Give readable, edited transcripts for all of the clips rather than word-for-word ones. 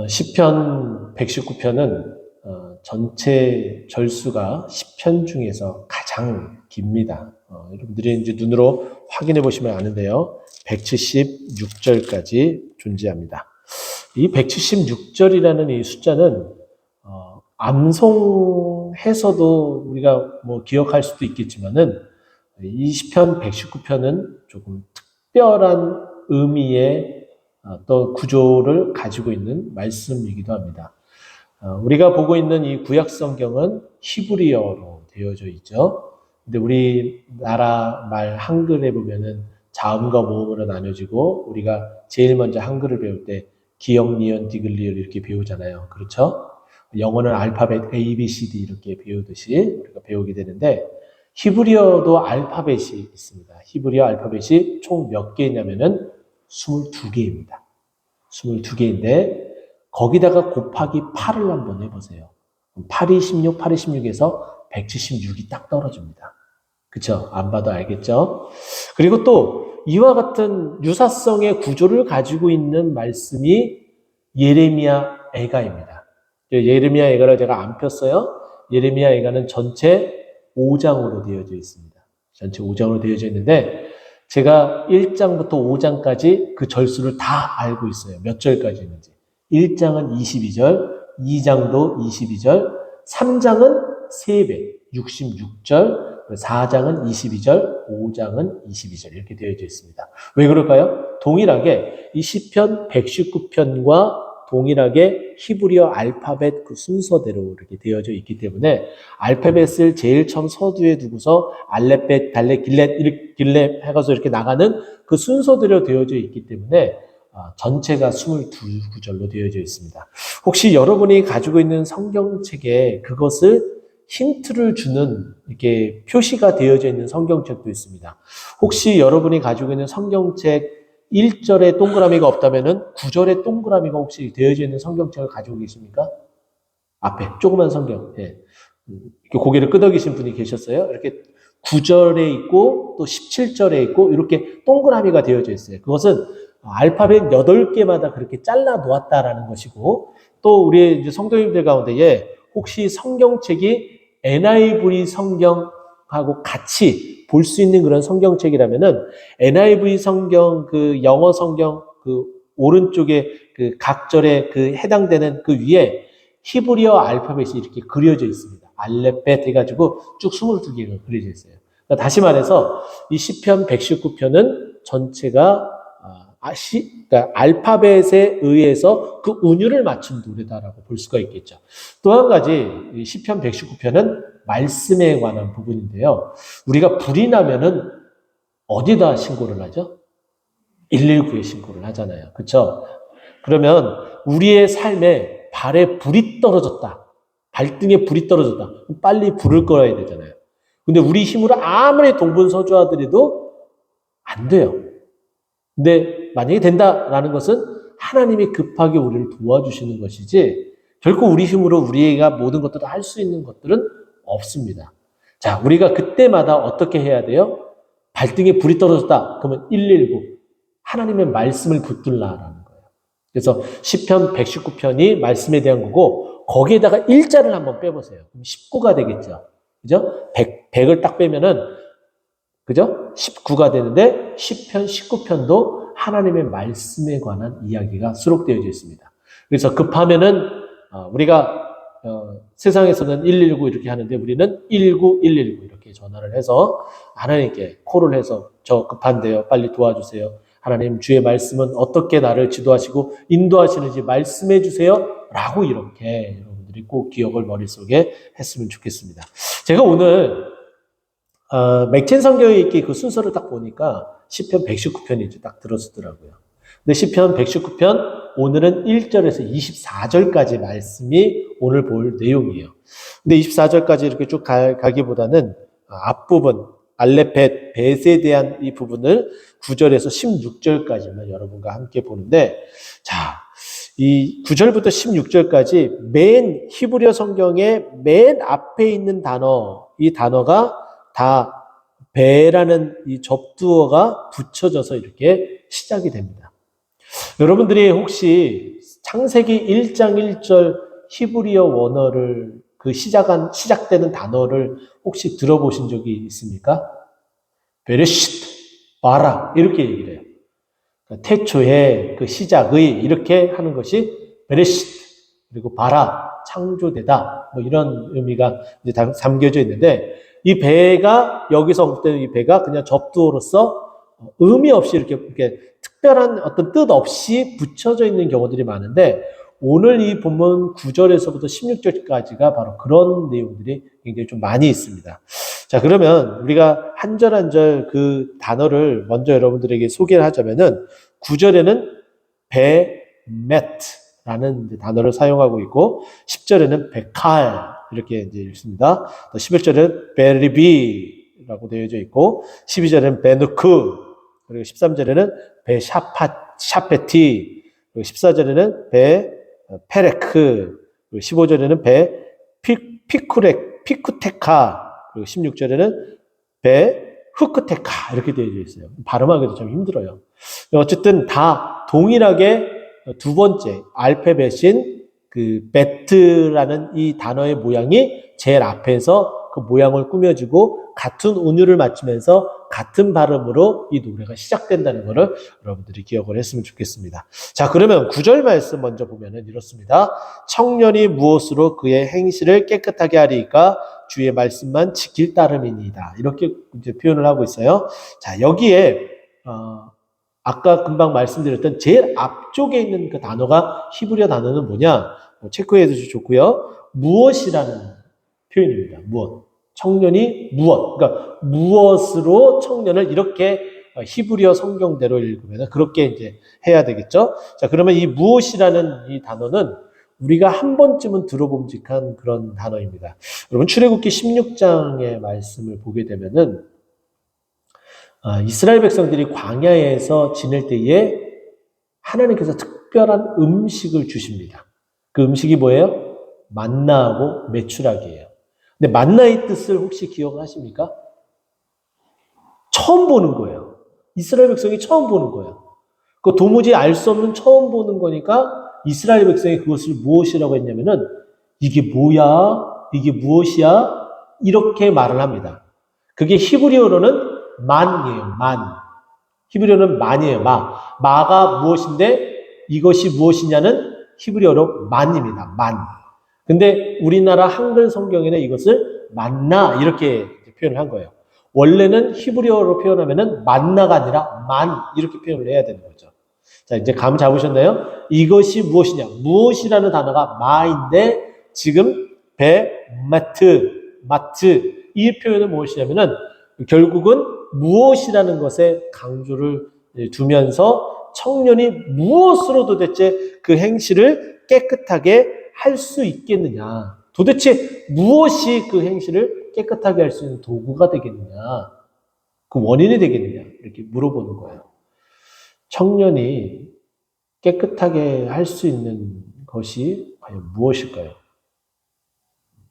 시편 119편은 전체 절수가 시편 중에서 가장 깁니다. 여러분들이 이제 눈으로 확인해 보시면 아는데요. 176절까지 존재합니다. 이 176절이라는 이 숫자는 암송해서도 우리가 뭐 기억할 수도 있겠지만은 이 시편 119편은 조금 특별한 의미의 또 구조를 가지고 있는 말씀이기도 합니다. 우리가 보고 있는 이 구약 성경은 히브리어로 되어져 있죠. 근데 우리나라 말 한글에 보면은 자음과 모음으로 나눠지고 우리가 제일 먼저 한글을 배울 때 기역, 니은, 디귿, 리을 이렇게 배우잖아요. 그렇죠? 영어는 알파벳 A, B, C, D 이렇게 배우듯이 우리가 배우게 되는데 히브리어도 알파벳이 있습니다. 히브리어 알파벳이 총 몇 개냐면은 22개입니다. 22개인데 거기다가 곱하기 8을 한번 해보세요. 8이 16, 8이 16에서 176이 딱 떨어집니다. 그쵸? 안 봐도 알겠죠? 그리고 또 이와 같은 유사성의 구조를 가지고 있는 말씀이 예레미야 애가입니다. 예레미야 애가를 제가 안 폈어요. 예레미야 애가는 전체 5장으로 되어져 있습니다. 전체 5장으로 되어져 있는데 제가 1장부터 5장까지 그 절수를 다 알고 있어요. 몇 절까지 있는지. 1장은 22절, 2장도 22절, 3장은 3배, 66절, 4장은 22절, 5장은 22절 이렇게 되어져 있습니다. 왜 그럴까요? 동일하게 이 시편 119편과 동일하게 히브리어 알파벳 그 순서대로 이렇게 되어져 있기 때문에 알파벳을 제일 처음 서두에 두고서 알렛벳, 달렛, 길렛 해가지고 이렇게 나가는 그 순서대로 되어져 있기 때문에 전체가 22구절로 되어져 있습니다. 혹시 여러분이 가지고 있는 성경책에 그것을 힌트를 주는 이렇게 표시가 되어져 있는 성경책도 있습니다. 혹시 여러분이 가지고 있는 성경책 1절에 동그라미가 없다면은 9절에 동그라미가 혹시 되어져 있는 성경책을 가지고 계십니까? 앞에 조그만 성경. 예. 이렇게 고개를 끄덕이신 분이 계셨어요. 이렇게 9절에 있고 또 17절에 있고 이렇게 동그라미가 되어져 있어요. 그것은 알파벳 8개마다 그렇게 잘라 놓았다라는 것이고 또 우리 이제 성도님들 가운데에 혹시 성경책이 NIV 성경하고 같이 볼 수 있는 그런 성경책이라면은 NIV 성경 그 영어 성경 그 오른쪽에 그 각절에 그 해당되는 그 위에 히브리어 알파벳이 이렇게 그려져 있습니다. 알렛벳 해가지고 쭉 22개가 그려져 있어요. 그러니까 다시 말해서 이 시편 119편은 전체가 그러니까 알파벳에 의해서 그 운율을 맞춘 노래다라고 볼 수가 있겠죠. 또 한 가지 시편 119편은 말씀에 관한 부분인데요. 우리가 불이 나면은 어디다 신고를 하죠? 119에 신고를 하잖아요. 그렇죠? 그러면 우리의 삶에 발에 불이 떨어졌다. 발등에 불이 떨어졌다. 빨리 불을 꺼야 되잖아요. 근데 우리 힘으로 아무리 동분서주하더라도 안 돼요. 근데 만약에 된다라는 것은 하나님이 급하게 우리를 도와주시는 것이지 결코 우리 힘으로 우리가 모든 것들을 할 수 있는 것들은 없습니다. 자, 우리가 그때마다 어떻게 해야 돼요? 발등에 불이 떨어졌다. 그러면 119. 하나님의 말씀을 붙들라라는 거예요. 그래서 시편 119편이 말씀에 대한 거고 거기에다가 일자를 한번 빼보세요. 그럼 19가 되겠죠. 그죠? 100을 딱 빼면은 그죠? 19가 되는데 시편 19편도 하나님의 말씀에 관한 이야기가 수록되어져 있습니다. 그래서 급하면은 우리가 세상에서는 119 이렇게 하는데 우리는 19119 이렇게 전화를 해서 하나님께 콜을 해서 저 급한데요. 빨리 도와주세요. 하나님 주의 말씀은 어떻게 나를 지도하시고 인도하시는지 말씀해 주세요. 라고 이렇게 여러분들이 꼭 기억을 머릿속에 했으면 좋겠습니다. 제가 오늘 맥힌 성경에 있기 그 순서를 딱 보니까 시편 119편이 딱 들어서더라고요. 근데 시편 119편 오늘은 1절에서 24절까지 말씀이 오늘 볼 내용이에요. 근데 24절까지 이렇게 쭉 가기보다는 앞부분 알레벳, 벳에 대한 이 부분을 9절에서 16절까지만 여러분과 함께 보는데 자, 이 9절부터 16절까지 맨 히브리어 성경의 맨 앞에 있는 단어, 이 단어가 다 배라는 이 접두어가 붙여져서 이렇게 시작이 됩니다. 여러분들이 혹시 창세기 1장 1절 히브리어 원어를 시작되는 단어를 혹시 들어보신 적이 있습니까? 베레시트, 바라 이렇게 얘기를 해요. 그러니까 태초에 그 시작의 이렇게 하는 것이 베레시트 그리고 바라 창조되다 뭐 이런 의미가 이제 담겨져 있는데 이 배가 여기서 언급되는 이 배가 그냥 접두어로서 의미 없이 이렇게 특별한 어떤 뜻 없이 붙여져 있는 경우들이 많은데 오늘 이 본문 9절에서부터 16절까지가 바로 그런 내용들이 굉장히 좀 많이 있습니다. 자, 그러면 우리가 한 절 한 절 그 단어를 먼저 여러분들에게 소개를 하자면은 9절에는 베메트라는 단어를 사용하고 있고 10절에는 베칼 이렇게 이제 읽습니다. 11절에는 베리비라고 되어져 있고 12절에는 베누크 그리고 13절에는 베샤페티 그리고 14절에는 베페레크 그리고 15절에는 피쿠테카 그리고 16절에는 베후크테카 이렇게 되어져 있어요. 발음하기도 좀 힘들어요. 어쨌든 다 동일하게 두 번째 알파벳인 그 베트라는 이 단어의 모양이 제일 앞에서 그 모양을 꾸며주고 같은 운율을 맞추면서 같은 발음으로 이 노래가 시작된다는 것을 여러분들이 기억을 했으면 좋겠습니다. 자, 그러면 9절 말씀 먼저 보면은 이렇습니다. 청년이 무엇으로 그의 행실을 깨끗하게 하리이까 주의 말씀만 지킬 따름이니이다. 이렇게 이제 표현을 하고 있어요. 자, 여기에 아까 금방 말씀드렸던 제일 앞쪽에 있는 그 단어가 히브리어 단어는 뭐냐? 체크해 두셔도 좋고요. 무엇이라는 표현입니다. 무엇. 청년이 무엇. 그러니까 무엇으로 청년을 이렇게 히브리어 성경대로 읽으면 그렇게 이제 해야 되겠죠. 자, 그러면 이 무엇이라는 이 단어는 우리가 한 번쯤은 들어봄직한 그런 단어입니다. 여러분 출애굽기 16장의 말씀을 보게 되면은 이스라엘 백성들이 광야에서 지낼 때에 하나님께서 특별한 음식을 주십니다. 그 음식이 뭐예요? 만나하고 메추라기예요. 근데 만나의 뜻을 혹시 기억하십니까? 처음 보는 거예요. 이스라엘 백성이 처음 보는 거예요. 그 도무지 알 수 없는 처음 보는 거니까 이스라엘 백성이 그것을 무엇이라고 했냐면은 이게 뭐야? 이게 무엇이야? 이렇게 말을 합니다. 그게 히브리어로는 만이에요. 만. 히브리어는 만이에요. 마가 무엇인데 이것이 무엇이냐는 히브리어로 만입니다. 만. 근데 우리나라 한글 성경에는 이것을 만나 이렇게 표현을 한 거예요. 원래는 히브리어로 표현하면은 만나가 아니라 만 이렇게 표현을 해야 되는 거죠. 자, 이제 감 잡으셨나요? 이것이 무엇이냐? 무엇이라는 단어가 마인데 지금 마트 이 표현은 무엇이냐면은 결국은 무엇이라는 것에 강조를 두면서 청년이 무엇으로 도대체 그 행실을 깨끗하게 할 수 있겠느냐? 도대체 무엇이 그 행실을 깨끗하게 할 수 있는 도구가 되겠느냐? 그 원인이 되겠느냐? 이렇게 물어보는 거예요. 청년이 깨끗하게 할 수 있는 것이 과연 무엇일까요?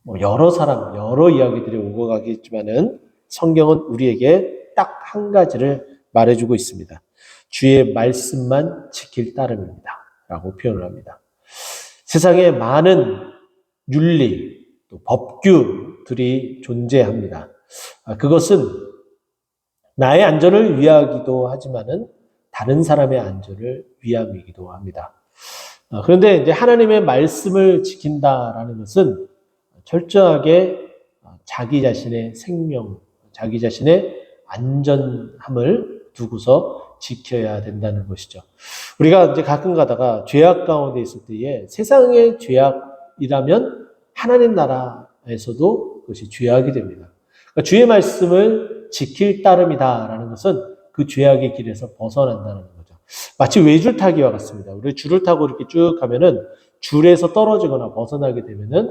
여러 이야기들이 오고 가겠지만은 성경은 우리에게 딱 한 가지를 말해주고 있습니다. 주의 말씀만 지킬 따름입니다. 라고 표현을 합니다. 세상에 많은 윤리, 또 법규들이 존재합니다. 그것은 나의 안전을 위하기도 하지만은 다른 사람의 안전을 위함이기도 합니다. 그런데 이제 하나님의 말씀을 지킨다라는 것은 철저하게 자기 자신의 생명, 자기 자신의 안전함을 두고서 지켜야 된다는 것이죠. 우리가 이제 가끔 가다가 죄악 가운데 있을 때에 세상의 죄악이라면 하나님 나라에서도 그것이 죄악이 됩니다. 그러니까 주의 말씀을 지킬 따름이다라는 것은 그 죄악의 길에서 벗어난다는 거죠. 마치 외줄타기와 같습니다. 우리 줄을 타고 이렇게 쭉 가면은 줄에서 떨어지거나 벗어나게 되면은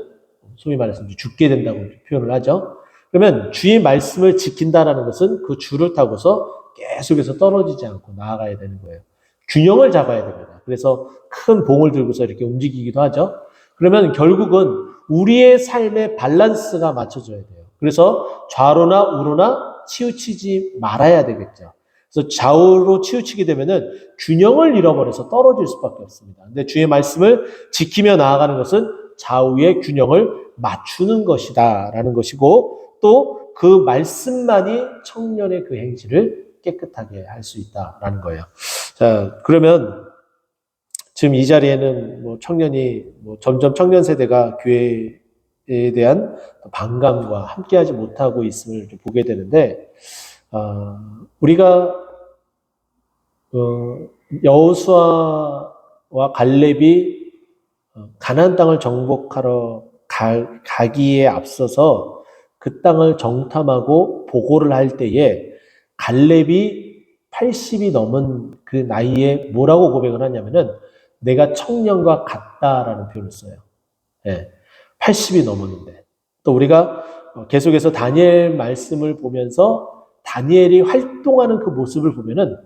소위 말해서 죽게 된다고 표현을 하죠. 그러면 주의 말씀을 지킨다라는 것은 그 줄을 타고서 계속해서 떨어지지 않고 나아가야 되는 거예요. 균형을 잡아야 됩니다. 그래서 큰 봉을 들고서 이렇게 움직이기도 하죠. 그러면 결국은 우리의 삶의 밸런스가 맞춰져야 돼요. 그래서 좌로나 우로나 치우치지 말아야 되겠죠. 그래서 좌우로 치우치게 되면은 균형을 잃어버려서 떨어질 수밖에 없습니다. 근데 주의 말씀을 지키며 나아가는 것은 좌우의 균형을 맞추는 것이다라는 것이고, 또 그 말씀만이 청년의 그 행실을 깨끗하게 할 수 있다라는 거예요. 자, 그러면 지금 이 자리에는 뭐 청년이 점점 청년 세대가 교회에 대한 반감과 함께하지 못하고 있음을 좀 보게 되는데, 우리가 여호수아와 갈렙이 가나안 땅을 정복하러 가기에 앞서서 그 땅을 정탐하고 보고를 할 때에 갈렙이 80이 넘은 그 나이에 뭐라고 고백을 하냐면은 내가 청년과 같다라는 표현을 써요. 예, 80이 넘었는데. 또 우리가 계속해서 다니엘 말씀을 보면서 다니엘이 활동하는 그 모습을 보면은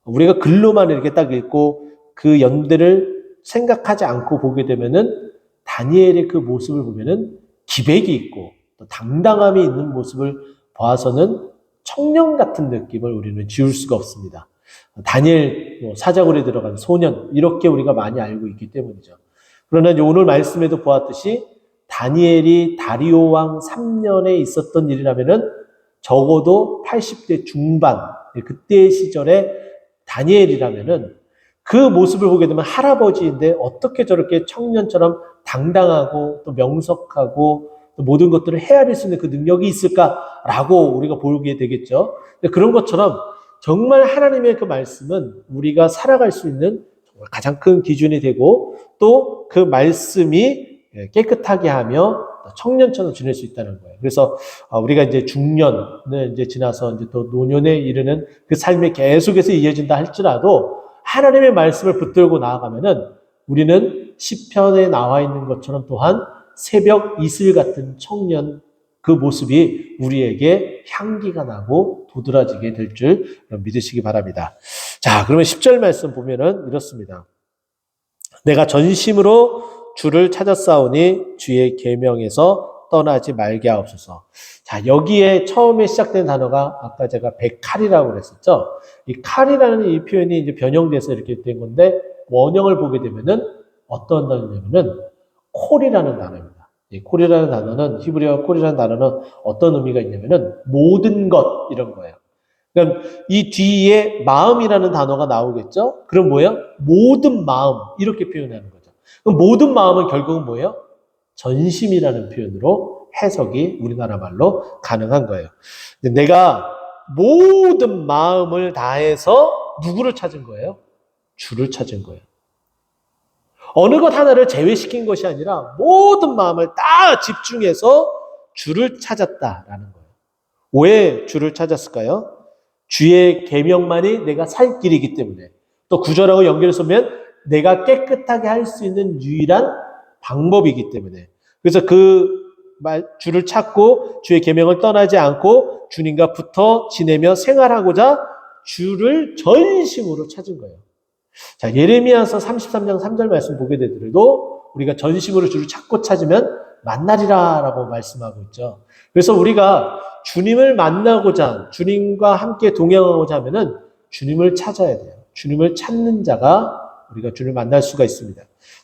우리가 글로만 이렇게 딱 읽고 그 연대를 생각하지 않고 보게 되면은 다니엘의 그 모습을 보면은 기백이 있고 또 당당함이 있는 모습을 봐서는 청년 같은 느낌을 우리는 지울 수가 없습니다. 다니엘 사자굴에 들어간 소년 이렇게 우리가 많이 알고 있기 때문이죠. 그러나 이제 오늘 말씀에도 보았듯이 다니엘이 다리오 왕 3년에 있었던 일이라면은 적어도 80대 중반 그때의 시절에 다니엘이라면은 그 모습을 보게 되면 할아버지인데 어떻게 저렇게 청년처럼 당당하고 또 명석하고 또 모든 것들을 헤아릴 수 있는 그 능력이 있을까라고 우리가 보게 되겠죠. 그런 것처럼 정말 하나님의 그 말씀은 우리가 살아갈 수 있는 정말 가장 큰 기준이 되고 또 그 말씀이 깨끗하게 하며 청년처럼 지낼 수 있다는 거예요. 그래서 우리가 이제 중년을 이제 지나서 이제 또 노년에 이르는 그 삶이 계속해서 이어진다 할지라도 하나님의 말씀을 붙들고 나아가면은 우리는 시편에 나와 있는 것처럼 또한 새벽 이슬 같은 청년 그 모습이 우리에게 향기가 나고 도드라지게 될 줄 믿으시기 바랍니다. 자, 그러면 10절 말씀 보면은 이렇습니다. 내가 전심으로 주를 찾았사오니 주의 계명에서 떠나지 말게 하옵소서. 자, 여기에 처음에 시작된 단어가 아까 제가 백칼이라고 그랬었죠. 이 칼이라는 이 표현이 이제 변형돼서 이렇게 된 건데 원형을 보게 되면은 어떤 단어냐면은 콜이라는 단어입니다. 이 콜이라는 단어는 히브리어 콜이라는 단어는 어떤 의미가 있냐면은 모든 것 이런 거예요. 그럼 이 뒤에 마음이라는 단어가 나오겠죠? 그럼 뭐예요? 모든 마음 이렇게 표현하는 거죠. 그럼 모든 마음은 결국은 뭐예요? 전심이라는 표현으로 해석이 우리나라 말로 가능한 거예요. 내가 모든 마음을 다해서 누구를 찾은 거예요? 주를 찾은 거예요. 어느 것 하나를 제외시킨 것이 아니라 모든 마음을 다 집중해서 주를 찾았다라는 거예요. 왜 주를 찾았을까요? 주의 계명만이 내가 살 길이기 때문에. 또 구절하고 연결해서 보면 내가 깨끗하게 할 수 있는 유일한 방법이기 때문에. 그래서 주를 찾고 주의 계명을 떠나지 않고 주님과 붙어 지내며 생활하고자 주를 전심으로 찾은 거예요. 자, 예레미야서 33장 3절 말씀 보게 되더라도 우리가 전심으로 주를 찾고 찾으면 만나리라라고 말씀하고 있죠. 그래서 우리가 주님을 만나고자 주님과 함께 동행하고자 하면은 주님을 찾아야 돼요. 주님을 찾는 자가 우리가 주를 만날 수가 있습니다.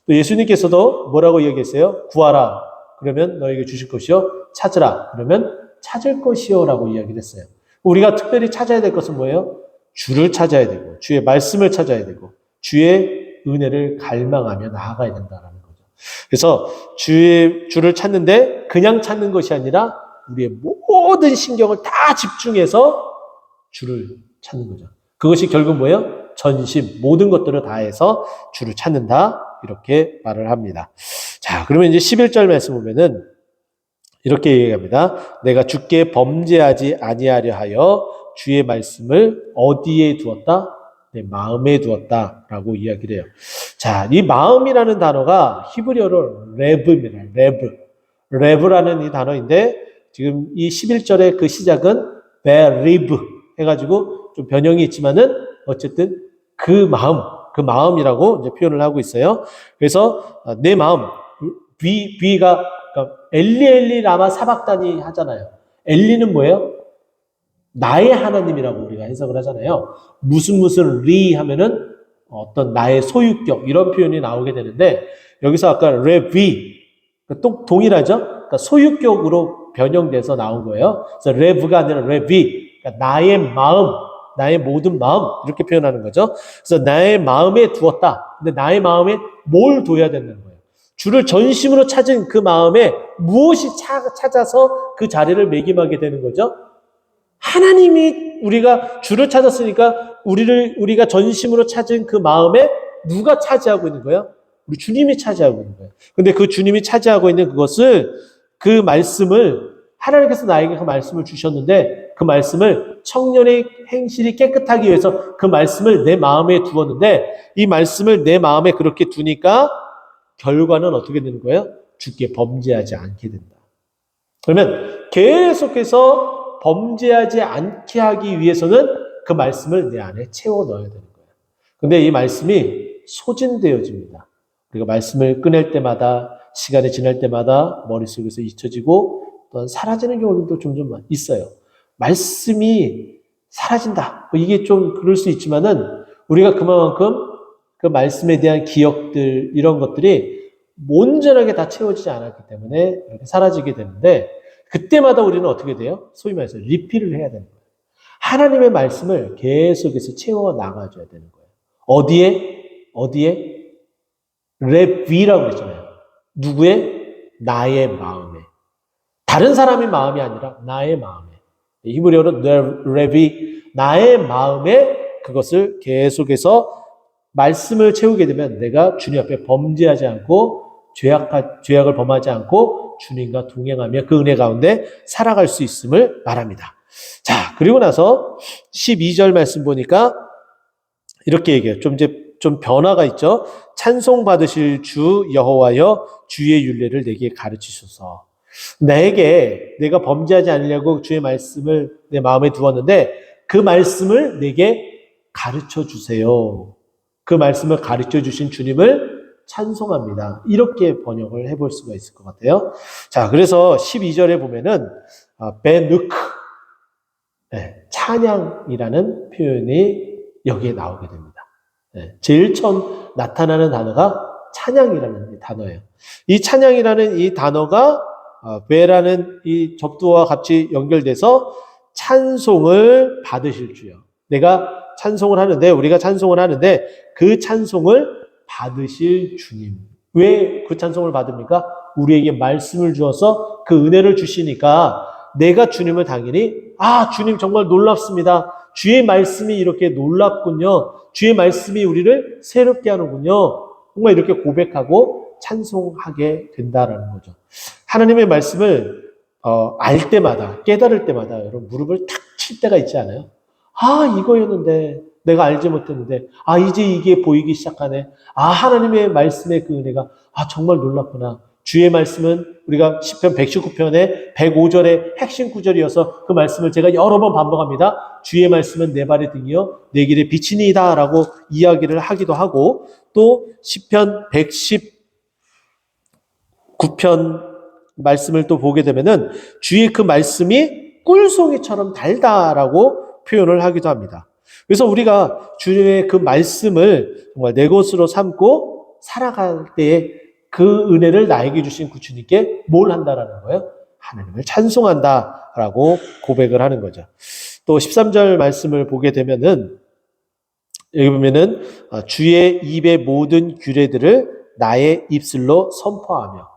또 예수님께서도 뭐라고 이야기했어요? 구하라. 그러면 너에게 주실 것이요. 찾으라. 그러면 찾을 것이요라고 이야기를 했어요. 우리가 특별히 찾아야 될 것은 뭐예요? 주를 찾아야 되고 주의 말씀을 찾아야 되고 주의 은혜를 갈망하며 나아가야 된다는 거죠. 그래서 주를 찾는데 그냥 찾는 것이 아니라 우리의 모든 신경을 다 집중해서 주를 찾는 거죠. 그것이 결국 뭐예요? 전심, 모든 것들을 다해서 주를 찾는다. 이렇게 말을 합니다. 자, 그러면 이제 11절 말씀 보면은 이렇게 얘기합니다. 내가 주께 범죄하지 아니하려 하여 주의 말씀을 어디에 두었다? 내 마음에 두었다라고 이야기를 해요. 자, 이 마음이라는 단어가 히브리어로 레브입니다. 레브라는 이 단어인데 지금 이 11절의 그 시작은 베리브 해가지고 좀 변형이 있지만은 어쨌든 그 마음이라고 이제 표현을 하고 있어요. 그래서 내 마음, 비가 그러니까 엘리 라마 사박다니 하잖아요. 엘리는 뭐예요? 나의 하나님이라고 우리가 해석을 하잖아요. 무슨 리 하면은 어떤 나의 소유격 이런 표현이 나오게 되는데 여기서 아까 레비 또 동일하죠? 그러니까 소유격으로 변형돼서 나온 거예요. 그래서 레브가 아니라 레비, 그러니까 나의 마음, 나의 모든 마음 이렇게 표현하는 거죠. 그래서 나의 마음에 두었다. 근데 나의 마음에 뭘 둬야 된다는 거예요. 주를 전심으로 찾은 그 마음에 무엇이 찾아서 그 자리를 매김하게 되는 거죠? 하나님이 우리가 주를 찾았으니까 우리가 전심으로 찾은 그 마음에 누가 차지하고 있는 거예요? 우리 주님이 차지하고 있는 거예요. 근데 그 주님이 차지하고 있는 그것을 그 말씀을 하나님께서 나에게 그 말씀을 주셨는데 그 말씀을 청년의 행실이 깨끗하기 위해서 그 말씀을 내 마음에 두었는데 이 말씀을 내 마음에 그렇게 두니까 결과는 어떻게 되는 거예요? 주께 범죄하지 않게 된다. 그러면 계속해서 범죄하지 않게 하기 위해서는 그 말씀을 내 안에 채워 넣어야 되는 거예요. 근데 이 말씀이 소진되어집니다. 우리가 말씀을 꺼낼 때마다 시간이 지날 때마다 머릿속에서 잊혀지고 또 사라지는 경우도 점점 있어요. 말씀이 사라진다. 이게 좀 그럴 수 있지만은 우리가 그만큼 그 말씀에 대한 기억들 이런 것들이 온전하게 다 채워지지 않았기 때문에 이렇게 사라지게 되는데 그때마다 우리는 어떻게 돼요? 소위 말해서 리필을 해야 되는 거예요. 하나님의 말씀을 계속해서 채워 나가줘야 되는 거예요. 어디에? 레비라고 그랬잖아요. 누구의? 나의 마음에. 다른 사람의 마음이 아니라 나의 마음에. 히브리어로 레비, 나의 마음에 그것을 계속해서 말씀을 채우게 되면 내가 주님 앞에 범죄하지 않고 죄악을 범하지 않고 주님과 동행하며 그 은혜 가운데 살아갈 수 있음을 말합니다. 자, 그리고 나서 12절 말씀 보니까 이렇게 얘기해요. 좀 변화가 있죠. 찬송 받으실 주 여호와여 주의 율례를 내게 가르치소서. 내가 범죄하지 않으려고 주의 말씀을 내 마음에 두었는데 그 말씀을 내게 가르쳐 주세요. 그 말씀을 가르쳐 주신 주님을 찬송합니다. 이렇게 번역을 해볼 수가 있을 것 같아요. 자, 그래서 12절에 보면은 베누크, 찬양이라는 표현이 여기에 나오게 됩니다. 제일 처음 나타나는 단어가 찬양이라는 단어예요. 이 찬양이라는 이 단어가 베라는 이 접두와 같이 연결돼서 찬송을 받으실 주여. 우리가 찬송을 하는데 그 찬송을 받으실 주님. 왜 그 찬송을 받습니까? 우리에게 말씀을 주어서 그 은혜를 주시니까 내가 주님을 당연히 주님 정말 놀랍습니다. 주의 말씀이 이렇게 놀랍군요. 주의 말씀이 우리를 새롭게 하는군요. 정말 이렇게 고백하고 찬송하게 된다라는 거죠. 하나님의 말씀을 알 때마다 깨달을 때마다 여러분 무릎을 탁 칠 때가 있지 않아요? 이거였는데 내가 알지 못했는데 이제 이게 보이기 시작하네. 하나님의 말씀의 그 은혜가 정말 놀랍구나. 주의 말씀은 우리가 시편 119편의 105절의 핵심 구절이어서 그 말씀을 제가 여러 번 반복합니다. 주의 말씀은 내 발의 등이요 내 길의 빛이니이다 라고 이야기를 하기도 하고 또 시편 119편 말씀을 또 보게 되면은 주의 그 말씀이 꿀송이처럼 달다라고 표현을 하기도 합니다. 그래서 우리가 주님의 그 말씀을 정말 내 것으로 삼고 살아갈 때에 그 은혜를 나에게 주신 구주님께 뭘 한다라는 거예요? 하나님을 찬송한다라고 고백을 하는 거죠. 또 13절 말씀을 보게 되면은 여기 보면은 주의 입의 모든 규례들을 나의 입술로 선포하며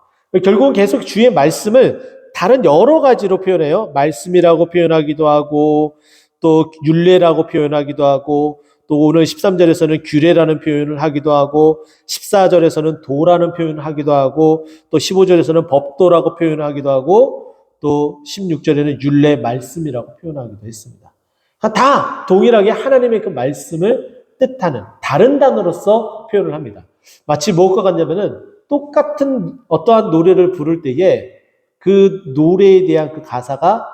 결국은 계속 주의 말씀을 다른 여러 가지로 표현해요. 말씀이라고 표현하기도 하고 또 율례라고 표현하기도 하고 또 오늘 13절에서는 규례라는 표현을 하기도 하고 14절에서는 도라는 표현을 하기도 하고 또 15절에서는 법도라고 표현하기도 하고 또 16절에는 율례 말씀이라고 표현하기도 했습니다. 다 동일하게 하나님의 그 말씀을 뜻하는 다른 단어로서 표현을 합니다. 마치 무엇과 같냐면은 똑같은 어떠한 노래를 부를 때에 그 노래에 대한 그 가사가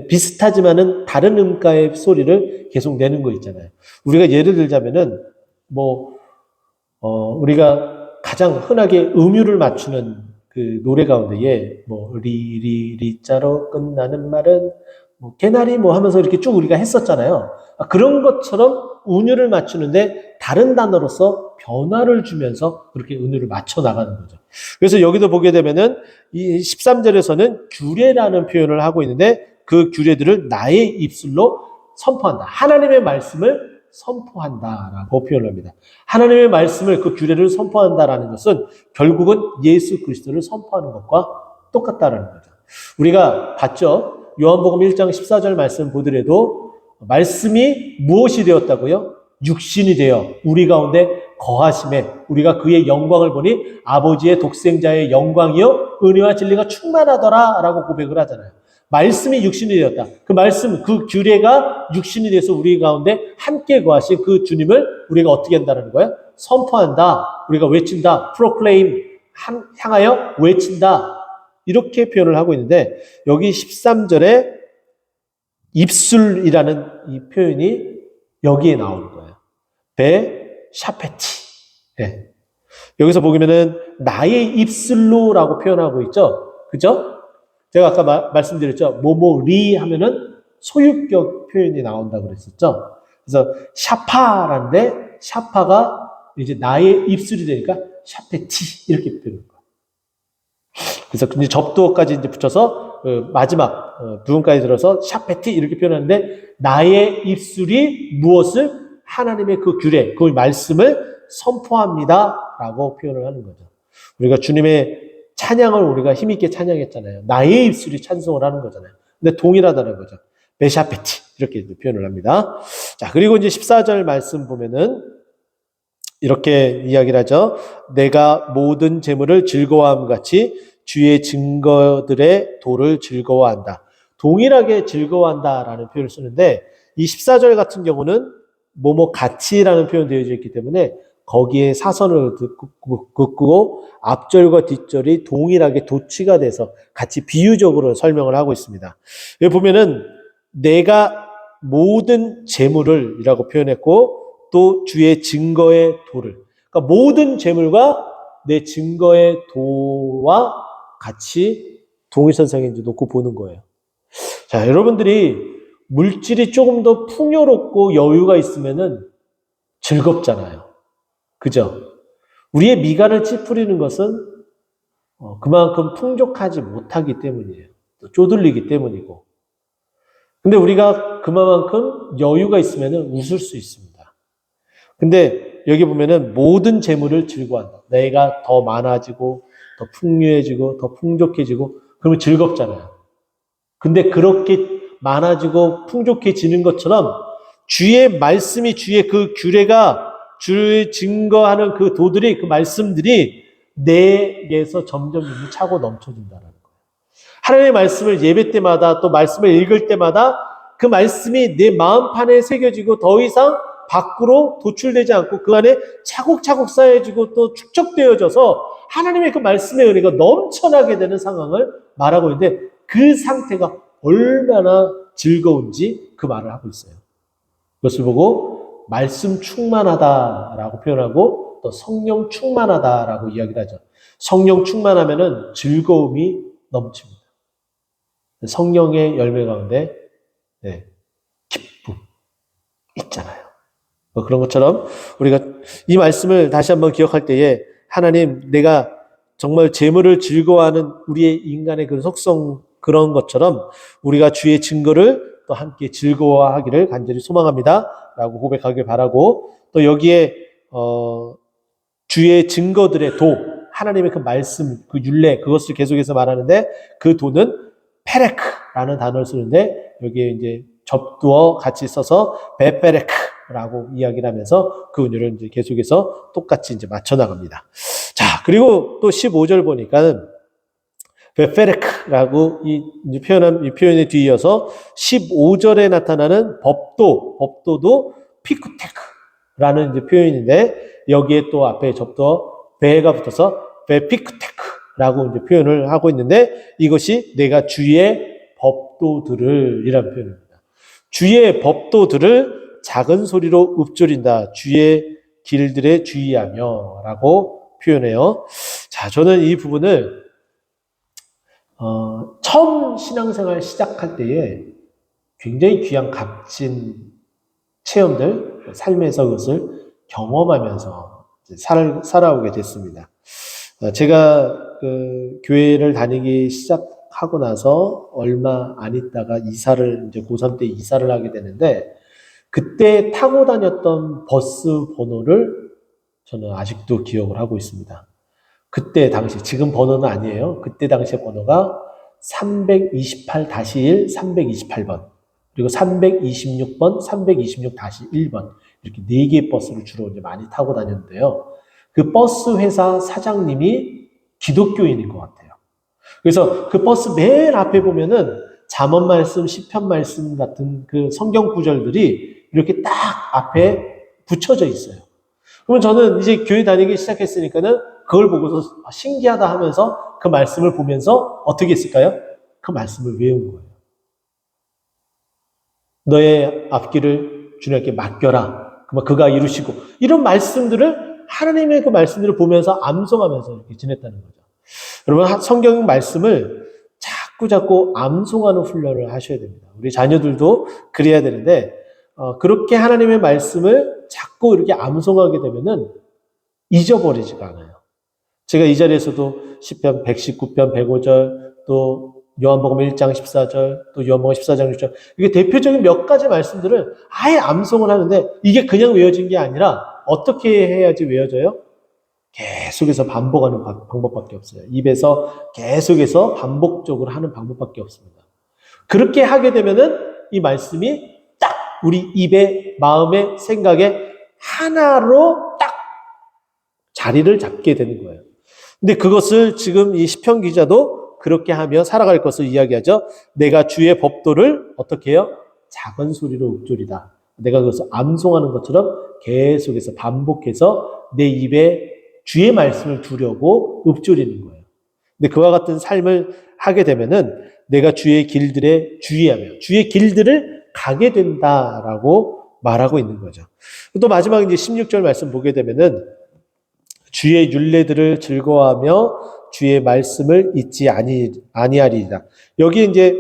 비슷하지만은 다른 음가의 소리를 계속 내는 거 있잖아요. 우리가 예를 들자면은 우리가 가장 흔하게 음율을 맞추는 그 노래 가운데에 리자로 끝나는 말은 뭐 개나리 뭐 하면서 이렇게 쭉 우리가 했었잖아요. 그런 것처럼 은유를 맞추는데 다른 단어로서 변화를 주면서 그렇게 은유를 맞춰 나가는 거죠. 그래서 여기도 보게 되면은 이 13절에서는 규례라는 표현을 하고 있는데 그 규례들을 나의 입술로 선포한다. 하나님의 말씀을 선포한다라고 표현을 합니다. 하나님의 말씀을 그 규례를 선포한다라는 것은 결국은 예수 그리스도를 선포하는 것과 똑같다라는 거죠. 우리가 봤죠? 요한복음 1장 14절 말씀 보더라도 말씀이 무엇이 되었다고요? 육신이 되어 우리 가운데 거하심에 우리가 그의 영광을 보니 아버지의 독생자의 영광이요 은혜와 진리가 충만하더라 라고 고백을 하잖아요. 말씀이 육신이 되었다. 그 말씀, 그 규례가 육신이 돼서 우리 가운데 함께 거하신 그 주님을 우리가 어떻게 한다는 거예요? 선포한다. 우리가 외친다. proclaim, 향하여 외친다. 이렇게 표현을 하고 있는데 여기 13절에 입술이라는 이 표현이 여기에 나오는 거예요. 베 샤페티. 네. 여기서 보면은 나의 입술로라고 표현하고 있죠. 그죠? 제가 아까 말씀드렸죠. 뭐뭐리 하면은 소유격 표현이 나온다고 그랬었죠. 그래서 샤파라는데 샤파가 이제 나의 입술이 되니까 샤페티 이렇게 표현하는 거예요. 그래서 이제 접두어까지 이제 붙여서 마지막 부분까지 들어서 샤페티 이렇게 표현하는데 나의 입술이 무엇을 하나님의 그 규례, 그 말씀을 선포합니다라고 표현을 하는 거죠. 우리가 주님의 찬양을 우리가 힘있게 찬양했잖아요. 나의 입술이 찬송을 하는 거잖아요. 근데 동일하다는 거죠. 베샤페티 이렇게 표현을 합니다. 자, 그리고 이제 14절 말씀 보면은 이렇게 이야기를 하죠. 내가 모든 재물을 즐거워함 같이 주의 증거들의 도를 즐거워한다. 동일하게 즐거워한다라는 표현을 쓰는데 이 14절 같은 경우는 뭐뭐 같이라는 표현이 되어져 있기 때문에 거기에 사선을 긋고 앞절과 뒷절이 동일하게 도치가 돼서 같이 비유적으로 설명을 하고 있습니다. 여기 보면은 내가 모든 재물을 이라고 표현했고 또 주의 증거의 도를, 그러니까 모든 재물과 내 증거의 도와 같이 동일선상에 놓고 보는 거예요. 자, 여러분들이 물질이 조금 더 풍요롭고 여유가 있으면은 즐겁잖아요. 그죠? 우리의 미간을 찌푸리는 것은 그만큼 풍족하지 못하기 때문이에요. 또 쪼들리기 때문이고. 근데 우리가 그만큼 여유가 있으면은 웃을 수 있습니다. 근데 여기 보면은 모든 재물을 즐거워한다. 내가 더 많아지고 더 풍요해지고 더 풍족해지고 그러면 즐겁잖아요. 근데 그렇게 많아지고 풍족해지는 것처럼 주의 말씀이 주의 그 규례가 주의 증거하는 그 도들이 그 말씀들이 내게서 점점 차고 넘쳐진다는 거예요. 하나님의 말씀을 예배 때마다 또 말씀을 읽을 때마다 그 말씀이 내 마음판에 새겨지고 더 이상 밖으로 도출되지 않고 그 안에 차곡차곡 쌓여지고 또 축적되어져서 하나님의 그 말씀의 은혜가 넘쳐나게 되는 상황을 말하고 있는데 그 상태가 얼마나 즐거운지 그 말을 하고 있어요. 그것을 보고 말씀 충만하다라고 표현하고 또 성령 충만하다라고 이야기를 하죠. 성령 충만하면은 즐거움이 넘칩니다. 성령의 열매 가운데 기쁨 있잖아요. 그런 것처럼 우리가 이 말씀을 다시 한번 기억할 때에 하나님 내가 정말 재물을 즐거워하는 우리의 인간의 그 속성 그런 것처럼 우리가 주의 증거를 또 함께 즐거워하기를 간절히 소망합니다 라고 고백하길 바라고 또 여기에 주의 증거들의 도 하나님의 그 말씀 그 율례 그것을 계속해서 말하는데 그 도는 페레크라는 단어를 쓰는데 여기에 이제 접두어 같이 써서 베페레크라고 이야기를 하면서 그 은유를 이제 계속해서 똑같이 이제 맞춰 나갑니다. 자, 그리고 또 15절 보니까 베페레크라고 이 표현에 뒤이어서 15절에 나타나는 법도도 피쿠테크라는 이제 표현인데 여기에 또 앞에 접두어 베가 붙어서 베피쿠테크라고 이제 표현을 하고 있는데 이것이 내가 주의 법도들을 이라는 표현입니다. 주의 법도들을 작은 소리로 읊조린다. 주의 길들에 주의하며 라고 표현해요. 자, 저는 이 부분을 처음 신앙생활 시작할 때에 굉장히 귀한 값진 체험들, 삶에서 그것을 경험하면서 살아오게 됐습니다. 제가 그 교회를 다니기 시작하고 나서 얼마 안 있다가 이제 고3 때 이사를 하게 되는데, 그때 타고 다녔던 버스 번호를 저는 아직도 기억을 하고 있습니다. 그때 당시, 지금 번호는 아니에요. 그때 당시의 번호가 328-1, 328번, 그리고 326번, 326-1번, 이렇게 4개의 버스를 주로 이제 많이 타고 다녔는데요. 그 버스 회사 사장님이 기독교인인 것 같아요. 그래서 그 버스 맨 앞에 보면은 잠언 말씀, 시편 말씀 같은 그 성경 구절들이 이렇게 딱 앞에 붙여져 있어요. 그러면 저는 이제 교회 다니기 시작했으니까는 그걸 보고서 신기하다 하면서 그 말씀을 보면서 어떻게 했을까요? 그 말씀을 외운 거예요. 너의 앞길을 주님께 맡겨라. 그가 이루시고, 이런 말씀들을, 하나님의 그 말씀들을 보면서 암송하면서 이렇게 지냈다는 거죠. 여러분, 성경 말씀을 자꾸 암송하는 훈련을 하셔야 됩니다. 우리 자녀들도 그래야 되는데, 그렇게 하나님의 말씀을 자꾸 이렇게 암송하게 되면은 잊어버리지가 않아요. 제가 이 자리에서도 시편 119편 105절, 또 요한복음 1장 14절, 또 요한복음 14장 6절, 이게 대표적인 몇 가지 말씀들을 아예 암송을 하는데, 이게 그냥 외워진 게 아니라 어떻게 해야지 외워져요? 계속해서 반복하는 방법밖에 없어요. 입에서 계속해서 반복적으로 하는 방법밖에 없습니다. 그렇게 하게 되면은 이 말씀이 딱 우리 입에, 마음에, 생각에 하나로 딱 자리를 잡게 되는 거예요. 근데 그것을 지금 이 시편 기자도 그렇게 하며 살아갈 것을 이야기하죠. 내가 주의 법도를 어떻게 해요? 작은 소리로 읊조리다. 내가 그것을 암송하는 것처럼 계속해서 반복해서 내 입에 주의 말씀을 두려고 읊조리는 거예요. 근데 그와 같은 삶을 하게 되면은 내가 주의 길들에 주의하며 주의 길들을 가게 된다라고 말하고 있는 거죠. 또 마지막 이제 16절 말씀 보게 되면은 주의 율례들을 즐거워하며 주의 말씀을 잊지 아니하리이다. 여기 이제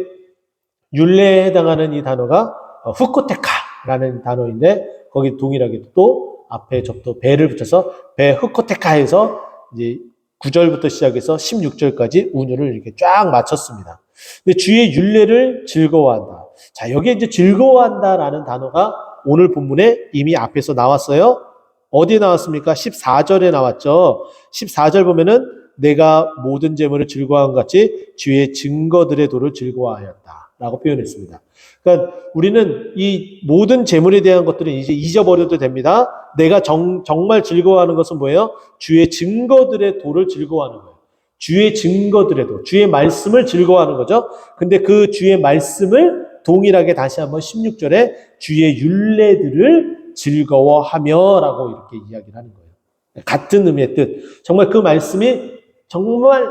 율례에 해당하는 이 단어가 후코테카라는 단어인데, 거기 동일하게 또 앞에 접도 배를 붙여서 배 후코테카에서 이제 9절부터 시작해서 16절까지 운율을 이렇게 쫙 맞췄습니다. 근데 주의 율례를 즐거워한다. 자, 여기에 이제 즐거워한다라는 단어가 오늘 본문에 이미 앞에서 나왔어요. 어디에 나왔습니까? 14절에 나왔죠. 14절 보면은 내가 모든 재물을 즐거워한 것 같이 주의 증거들의 도를 즐거워하였다 라고 표현했습니다. 그러니까 우리는 이 모든 재물에 대한 것들은 이제 잊어버려도 됩니다. 내가 정말 즐거워하는 것은 뭐예요? 주의 증거들의 도를 즐거워하는 거예요. 주의 증거들의 도, 주의 말씀을 즐거워하는 거죠. 근데 그 주의 말씀을 동일하게 다시 한번 16절에 주의 율례들을 즐거워하며 라고 이렇게 이야기를 하는 거예요. 같은 의미의 뜻. 정말 그 말씀이 정말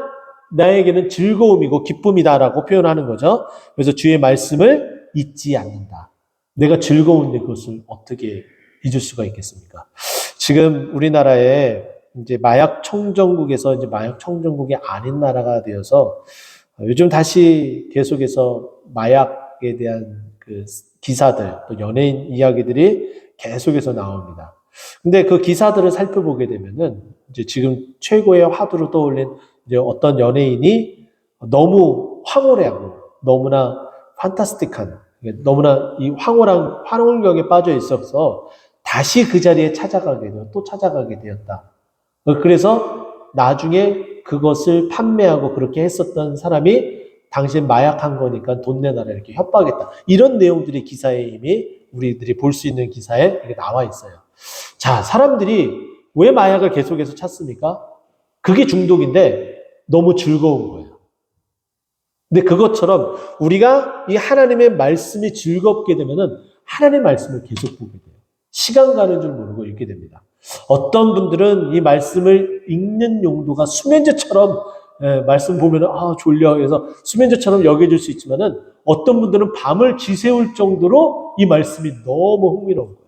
나에게는 즐거움이고 기쁨이다라고 표현하는 거죠. 그래서 주의 말씀을 잊지 않는다. 내가 즐거운데 그것을 어떻게 잊을 수가 있겠습니까? 지금 우리나라에 이제 마약 청정국에서 이제 마약 청정국이 아닌 나라가 되어서 요즘 다시 계속해서 마약에 대한 그 기사들, 또 연예인 이야기들이 계속해서 나옵니다. 근데 그 기사들을 살펴보게 되면은 이제 지금 최고의 화두로 떠올린 이제 어떤 연예인이 너무 황홀해하고 너무나 판타스틱한, 너무나 이 황홀경에 빠져 있어서 다시 그 자리에 또 찾아가게 되었다. 그래서 나중에 그것을 판매하고 그렇게 했었던 사람이 당신 마약한 거니까 돈 내놔라 이렇게 협박했다. 이런 내용들이 기사에 이미 우리들이 볼 수 있는 기사에 이렇게 나와 있어요. 자, 사람들이 왜 마약을 계속해서 찾습니까? 그게 중독인데 너무 즐거운 거예요. 근데 그것처럼 우리가 이 하나님의 말씀이 즐겁게 되면은 하나님의 말씀을 계속 보게 돼요. 시간 가는 줄 모르고 읽게 됩니다. 어떤 분들은 이 말씀을 읽는 용도가 수면제처럼 말씀 보면은 졸려 그래서 수면제처럼 여겨질 수 있지만은 어떤 분들은 밤을 지새울 정도로 이 말씀이 너무 흥미로운 거예요.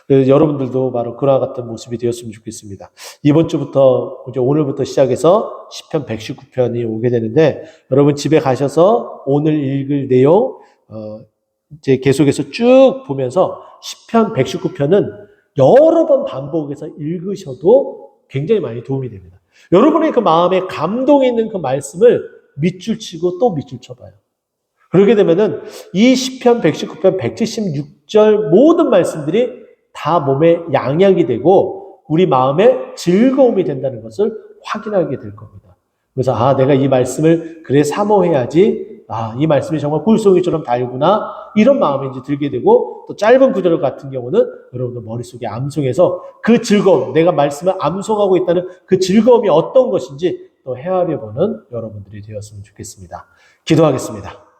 그래서 여러분들도 바로 그와 같은 모습이 되었으면 좋겠습니다. 이번 주부터 이제 오늘부터 시작해서 시편 119편이 오게 되는데 여러분 집에 가셔서 오늘 읽을 내용 이제 계속해서 쭉 보면서 시편 119편은 여러 번 반복해서 읽으셔도 굉장히 많이 도움이 됩니다. 여러분의 그 마음에 감동이 있는 그 말씀을 밑줄 치고 또 밑줄 쳐봐요. 그렇게 되면은 이 시편 119편 176절 모든 말씀들이 다 몸에 양약이 되고 우리 마음에 즐거움이 된다는 것을 확인하게 될 겁니다. 그래서 내가 이 말씀을 그래 사모해야지. 이 말씀이 정말 꿀송이처럼 달구나. 이런 마음이 이제 들게 되고 또 짧은 구절 같은 경우는 여러분들 머릿속에 암송해서 그 즐거움, 내가 말씀을 암송하고 있다는 그 즐거움이 어떤 것인지 또 헤아려 보는 여러분들이 되었으면 좋겠습니다. 기도하겠습니다.